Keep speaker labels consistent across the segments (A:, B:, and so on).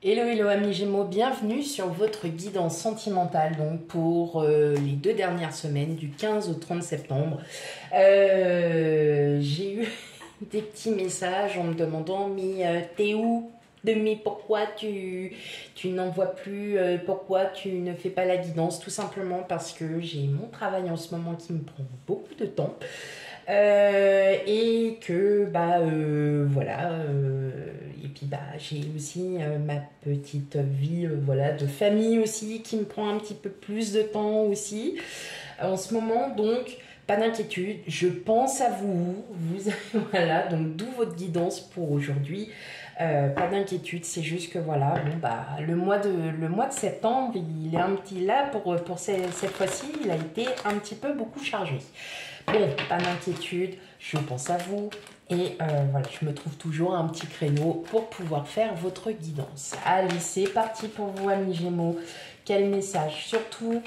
A: Hello, hello amis Gémeaux, bienvenue sur votre guidance sentimentale donc pour les 2 dernières semaines du 15 au 30 septembre. J'ai eu des petits messages en me demandant mais t'es où? Mais pourquoi tu n'envoies plus, pourquoi tu ne fais pas la guidance? Tout simplement parce que j'ai mon travail en ce moment qui me prend beaucoup de temps. Et que voilà, et puis j'ai aussi ma petite vie voilà, de famille aussi qui me prend un petit peu plus de temps aussi en ce moment. Donc pas d'inquiétude, je pense à vous, voilà, donc d'où votre guidance pour aujourd'hui. Pas d'inquiétude, c'est juste que voilà, le mois de septembre, il est un petit là pour cette fois-ci, il a été un petit peu beaucoup chargé. Bon, pas d'inquiétude, je pense à vous et voilà, je me trouve toujours un petit créneau pour pouvoir faire votre guidance. Allez, c'est parti pour vous amis Gémeaux. Quel message? Surtout,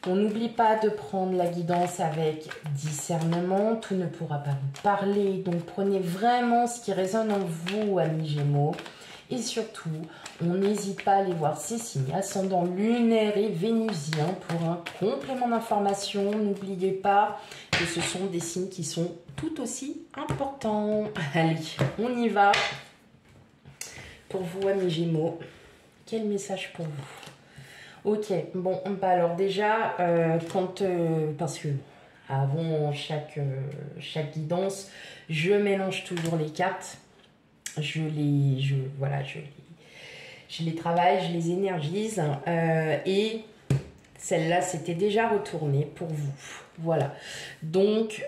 A: on n'oublie pas de prendre la guidance avec discernement, tout ne pourra pas vous parler, donc prenez vraiment ce qui résonne en vous amis Gémeaux. Et surtout, on n'hésite pas à aller voir ces signes ascendant lunaire et vénusien pour un complément d'information. N'oubliez pas que ce sont des signes qui sont tout aussi importants. Allez, on y va. Pour vous, amis Gémeaux, quel message pour vous? Ok, bon, alors déjà, parce que avant chaque guidance, je mélange toujours les cartes. Je les travaille, je les énergise et celle-là c'était déjà retournée pour vous. Voilà. Donc,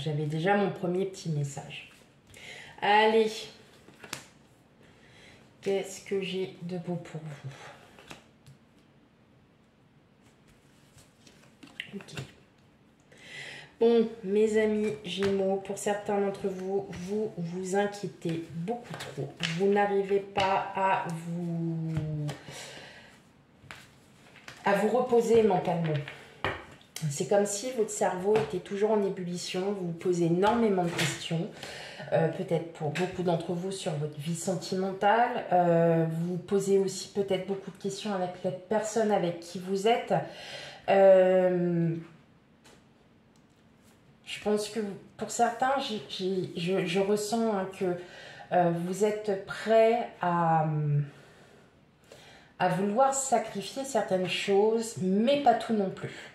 A: j'avais déjà mon premier petit message. Allez, qu'est-ce que j'ai de beau pour vous? Ok. Bon, mes amis Gémeaux, pour certains d'entre vous, vous vous inquiétez beaucoup trop. Vous n'arrivez pas à vous reposer mentalement. C'est comme si votre cerveau était toujours en ébullition. Vous vous posez énormément de questions. Peut-être pour beaucoup d'entre vous sur votre vie sentimentale. Vous posez aussi peut-être beaucoup de questions avec la personne avec qui vous êtes. Je pense que pour certains, je ressens que vous êtes prêts à vouloir sacrifier certaines choses, mais pas tout non plus.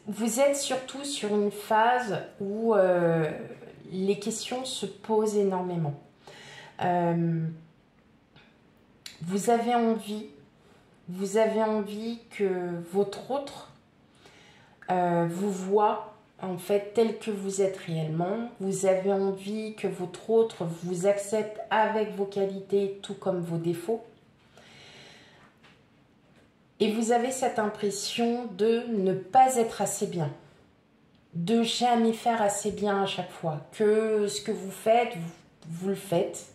A: Vous êtes surtout sur une phase où les questions se posent énormément. Vous avez envie que votre autre vous voit en fait tel que vous êtes réellement. Vous avez envie que votre autre vous accepte avec vos qualités tout comme vos défauts. Et vous avez cette impression de ne pas être assez bien, de jamais faire assez bien à chaque fois, que ce que vous faites, vous le faites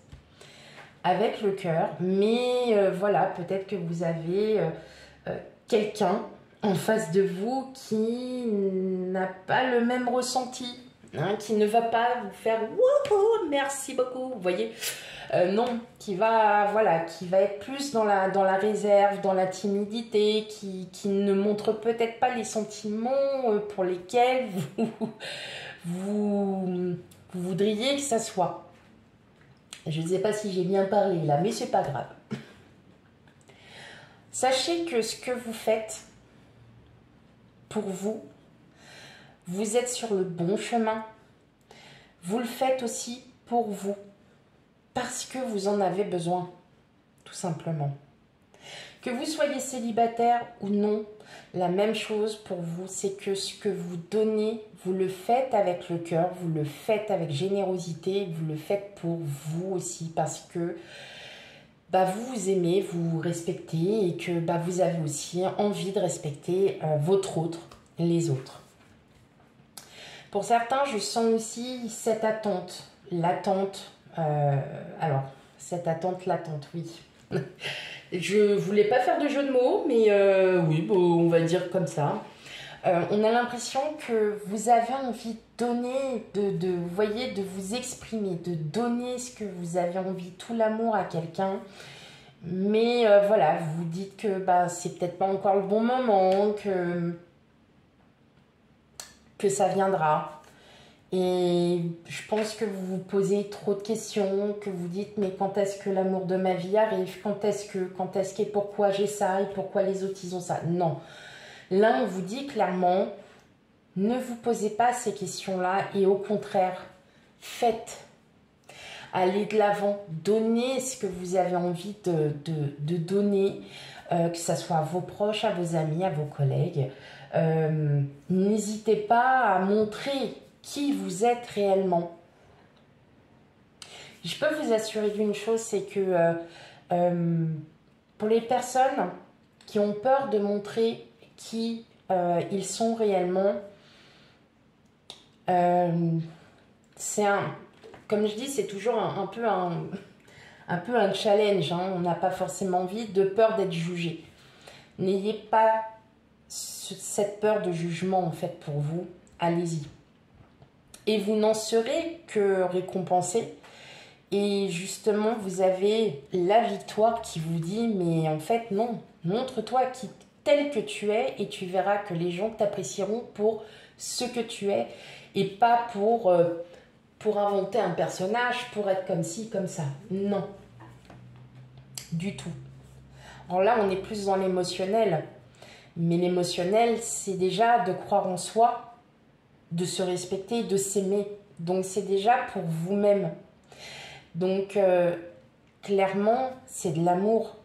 A: avec le cœur, mais voilà, peut-être que vous avez quelqu'un en face de vous qui n'a pas le même ressenti, hein, qui ne va pas vous faire « Wouhou, merci beaucoup », vous voyez, non, qui va être plus dans la réserve, dans la timidité, qui ne montre peut-être pas les sentiments pour lesquels vous voudriez que ça soit. Je ne sais pas si j'ai bien parlé là, mais c'est pas grave. Sachez que ce que vous faites pour vous, vous êtes sur le bon chemin. Vous le faites aussi pour vous, parce que vous en avez besoin, tout simplement. Que vous soyez célibataire ou non, la même chose pour vous, c'est que ce que vous donnez, vous le faites avec le cœur, vous le faites avec générosité, vous le faites pour vous aussi, parce que vous vous aimez, vous vous respectez et que vous avez aussi envie de respecter votre autre, les autres. Pour certains, je sens aussi cette attente, l'attente, cette attente latente, oui. Je voulais pas faire de jeu de mots, mais oui, bon, on va dire comme ça. On a l'impression que vous avez envie de donner, vous voyez, de vous exprimer, de donner ce que vous avez envie, tout l'amour à quelqu'un. Mais voilà, vous dites que bah, c'est peut-être pas encore le bon moment, que ça viendra. Et je pense que vous vous posez trop de questions, que vous dites mais quand est-ce que l'amour de ma vie arrive, quand est-ce que, pourquoi j'ai ça et pourquoi les autres ils ont ça. Non. Là, on vous dit clairement, ne vous posez pas ces questions-là et au contraire, faites. Allez de l'avant, donnez ce que vous avez envie de donner, que ce soit à vos proches, à vos amis, à vos collègues. N'hésitez pas à montrer qui vous êtes réellement. Je peux vous assurer d'une chose, c'est que pour les personnes qui ont peur de montrer qui ils sont réellement, c'est comme je dis, c'est toujours un peu un challenge. Hein. On n'a pas forcément envie de peur d'être jugé. N'ayez pas cette peur de jugement en fait pour vous. Allez-y. Et vous n'en serez que récompensé. Et justement, vous avez la victoire qui vous dit, mais en fait, non. Montre-toi tel que tu es et tu verras que les gens t'apprécieront pour ce que tu es et pas pour inventer un personnage, pour être comme ci, comme ça. Non. Du tout. Alors là, on est plus dans l'émotionnel. Mais l'émotionnel, c'est déjà de croire en soi, de se respecter, de s'aimer. Donc, c'est déjà pour vous-même. Donc, clairement, c'est de l'amour.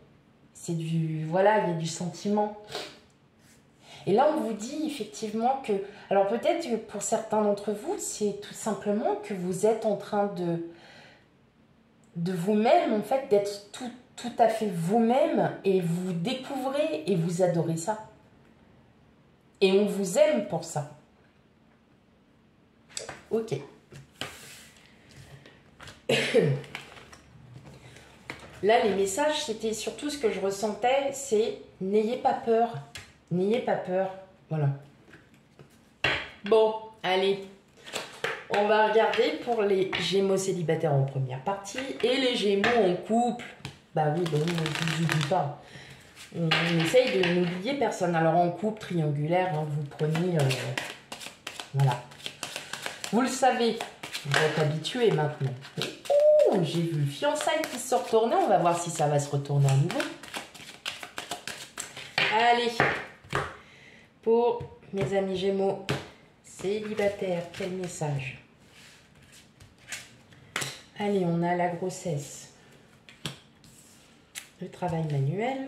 A: C'est du... Voilà, il y a du sentiment. Et là, on vous dit effectivement que... Alors, peut-être que pour certains d'entre vous, c'est tout simplement que vous êtes en train de vous-même, en fait, d'être tout à fait vous-même et vous découvrez et vous adorez ça. Et on vous aime pour ça. Ok. Là, les messages, c'était surtout ce que je ressentais, c'est n'ayez pas peur. N'ayez pas peur. Voilà. Bon, allez. On va regarder pour les Gémeaux célibataires en première partie et les Gémeaux en couple. Bah oui, donc, je ne vous dis pas. On essaye de n'oublier personne. Alors en couple triangulaire, hein, vous prenez... voilà. Vous le savez, vous êtes habitués maintenant. Oh, j'ai vu le fiançailles qui se retourner. On va voir si ça va se retourner à nouveau. Allez. Pour mes amis Gémeaux célibataires, quel message? Allez, on a la grossesse. Le travail manuel.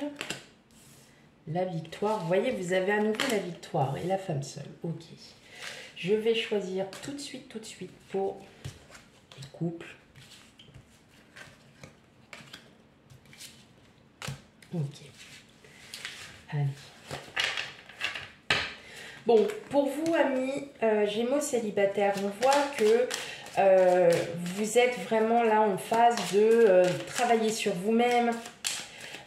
A: La victoire. Vous voyez, vous avez à nouveau la victoire et la femme seule. Ok. Je vais choisir tout de suite pour les couples. Ok. Allez. Bon, pour vous, amis Gémeaux célibataires, on voit que vous êtes vraiment là en phase de travailler sur vous-même.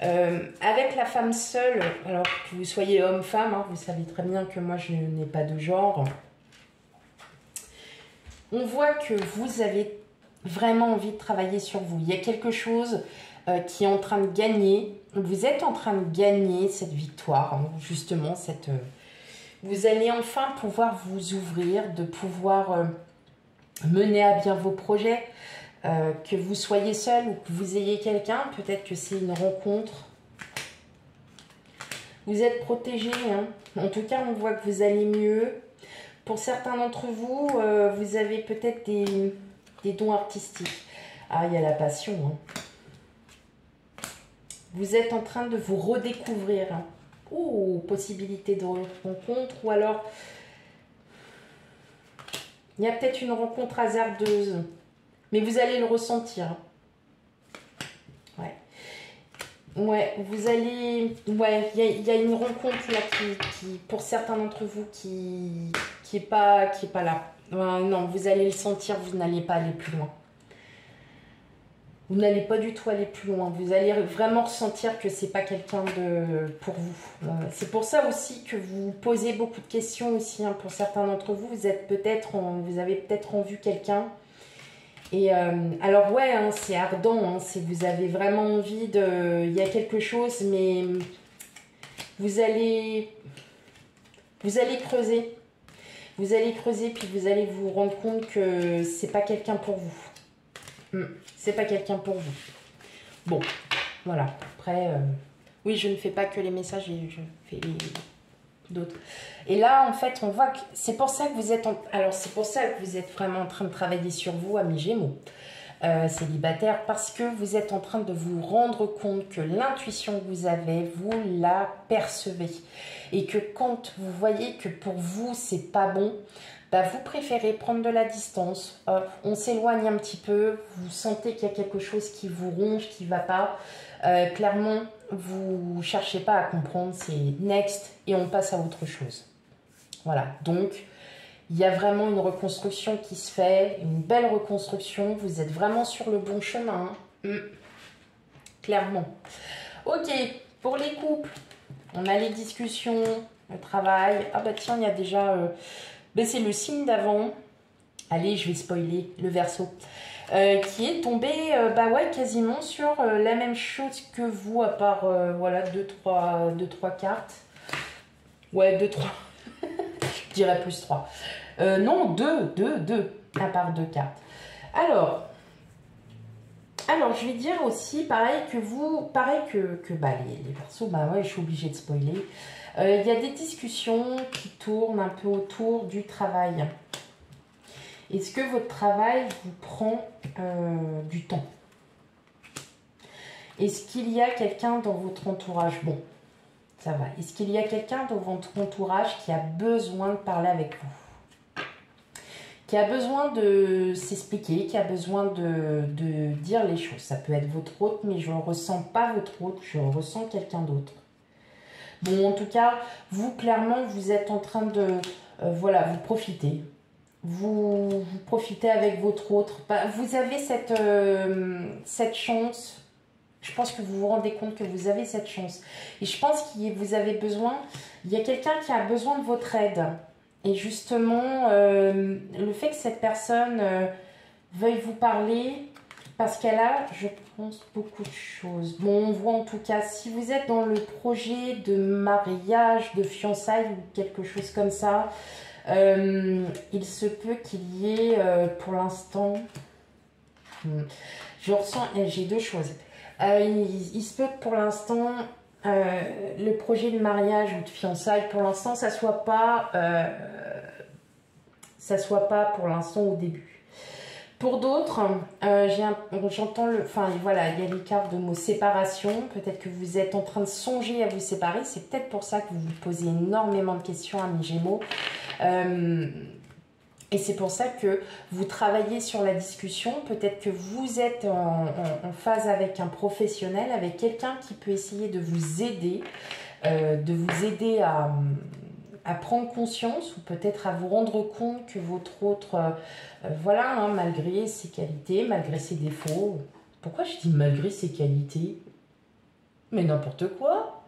A: Avec la femme seule, alors que vous soyez homme-femme, hein, vous savez très bien que moi je n'ai pas de genre. On voit que vous avez vraiment envie de travailler sur vous. Il y a quelque chose qui est en train de gagner. Vous êtes en train de gagner cette victoire, hein, justement. Vous allez enfin pouvoir vous ouvrir, de pouvoir mener à bien vos projets. Que vous soyez seul ou que vous ayez quelqu'un, peut-être que c'est une rencontre. Vous êtes protégé, hein. En tout cas, on voit que vous allez mieux. Pour certains d'entre vous, vous avez peut-être des dons artistiques. Ah, il y a la passion. Hein. Vous êtes en train de vous redécouvrir. Hein. Oh, possibilité de rencontre ou alors il y a peut-être une rencontre hasardeuse. Mais vous allez le ressentir. Ouais. Ouais, vous allez... Ouais, il y a une rencontre là qui pour certains d'entre vous, qui est pas là. Non, vous allez le sentir, vous n'allez pas aller plus loin. vous n'allez pas du tout aller plus loin. Vous allez vraiment ressentir que c'est pas quelqu'un pour vous. C'est pour ça aussi que vous posez beaucoup de questions aussi. Hein, pour certains d'entre vous, vous avez peut-être en vue quelqu'un. Et alors ouais, hein, c'est ardent. Hein, vous avez vraiment envie de. Il y a quelque chose, mais vous allez creuser. Vous allez creuser, puis vous allez vous rendre compte que c'est pas quelqu'un pour vous. C'est pas quelqu'un pour vous. Bon, voilà. Après, oui, je ne fais pas que les messages, je fais d'autres. Et là, en fait, on voit que c'est pour ça que vous êtes... Alors, c'est pour ça que vous êtes vraiment en train de travailler sur vous, amis Gémeaux, célibataires, parce que vous êtes en train de vous rendre compte que l'intuition que vous avez, vous la percevez. Et que quand vous voyez que pour vous, c'est pas bon, bah, vous préférez prendre de la distance. On s'éloigne un petit peu, vous sentez qu'il y a quelque chose qui vous ronge, qui ne va pas. Clairement, vous ne cherchez pas à comprendre, c'est next et on passe à autre chose. Voilà, donc il y a vraiment une reconstruction qui se fait, une belle reconstruction. Vous êtes vraiment sur le bon chemin, hein. Clairement. Ok, pour les couples, on a les discussions, le travail. Ah bah tiens, il y a déjà... c'est le signe d'avant. Allez, je vais spoiler le Verseau. Qui est tombé bah ouais, quasiment sur la même chose que vous, à part voilà, 2-3 cartes. Ouais, 2-3. Je dirais plus 3. Non, 2, à part 2 cartes. Alors, je vais dire aussi, pareil que vous, pareil que bah, les Verseaux, bah ouais, je suis obligée de spoiler. Il y a des discussions qui tournent un peu autour du travail. Est-ce que votre travail vous prend du temps? Est-ce qu'il y a quelqu'un dans votre entourage? Bon, ça va. Est-ce qu'il y a quelqu'un dans votre entourage qui a besoin de parler avec vous? Qui a besoin de s'expliquer, qui a besoin de dire les choses? Ça peut être votre hôte, mais je ne ressens pas votre hôte, je ressens quelqu'un d'autre. Bon, en tout cas, vous, clairement, vous êtes en train de... voilà, vous profitez. Vous profitez avec votre autre. Bah, vous avez cette chance. Je pense que vous vous rendez compte que vous avez cette chance. Et je pense que vous avez besoin... Il y a quelqu'un qui a besoin de votre aide. Et justement, le fait que cette personne veuille vous parler... Parce qu'elle a, je pense, beaucoup de choses. Bon, on voit en tout cas, si vous êtes dans le projet de mariage, de fiançailles ou quelque chose comme ça, il se peut qu'il y ait, pour l'instant, je ressens, j'ai deux choses. Il se peut que pour l'instant, le projet de mariage ou de fiançailles, pour l'instant, ça soit pas pour l'instant au début. Pour d'autres, j'entends voilà, il y a les cartes de mots séparation. Peut-être que vous êtes en train de songer à vous séparer. C'est peut-être pour ça que vous vous posez énormément de questions, amis Gémeaux. Et c'est pour ça que vous travaillez sur la discussion. Peut-être que vous êtes en phase avec un professionnel, avec quelqu'un qui peut essayer de vous aider à prendre conscience ou peut-être à vous rendre compte que votre autre, voilà, hein, malgré ses qualités, malgré ses défauts. Pourquoi je dis malgré ses qualités? Mais n'importe quoi.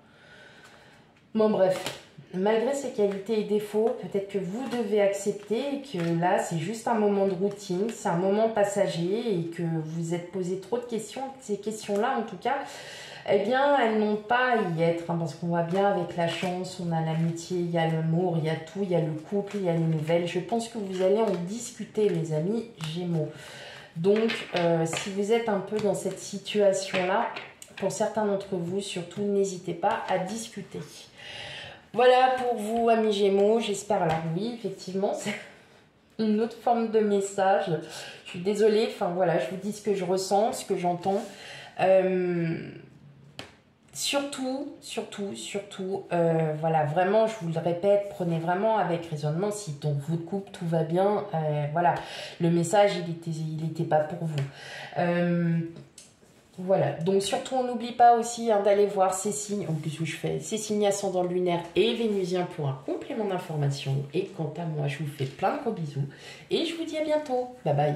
A: Bon, bref, malgré ses qualités et défauts, peut-être que vous devez accepter que là, c'est juste un moment de routine, c'est un moment passager et que vous êtes posé trop de questions. Ces questions-là, en tout cas, eh bien, elles n'ont pas à y être, hein, parce qu'on voit bien avec la chance, on a l'amitié, il y a l'amour, il y a tout, il y a le couple, il y a les nouvelles. Je pense que vous allez en discuter, mes amis Gémeaux. Donc, si vous êtes un peu dans cette situation-là, pour certains d'entre vous, surtout, n'hésitez pas à discuter. Voilà pour vous, amis Gémeaux. J'espère, alors oui, effectivement, c'est une autre forme de message. Je suis désolée, enfin voilà, je vous dis ce que je ressens, ce que j'entends. Surtout, voilà, vraiment, je vous le répète, prenez vraiment avec raisonnement. Si dans votre couple tout va bien, voilà, le message, il était pas pour vous. Voilà, donc surtout, on n'oublie pas aussi hein, d'aller voir ces signes, en plus où je fais ces signes ascendant lunaire et vénusien pour un complément d'information. Et quant à moi, je vous fais plein de gros bisous et je vous dis à bientôt. Bye bye.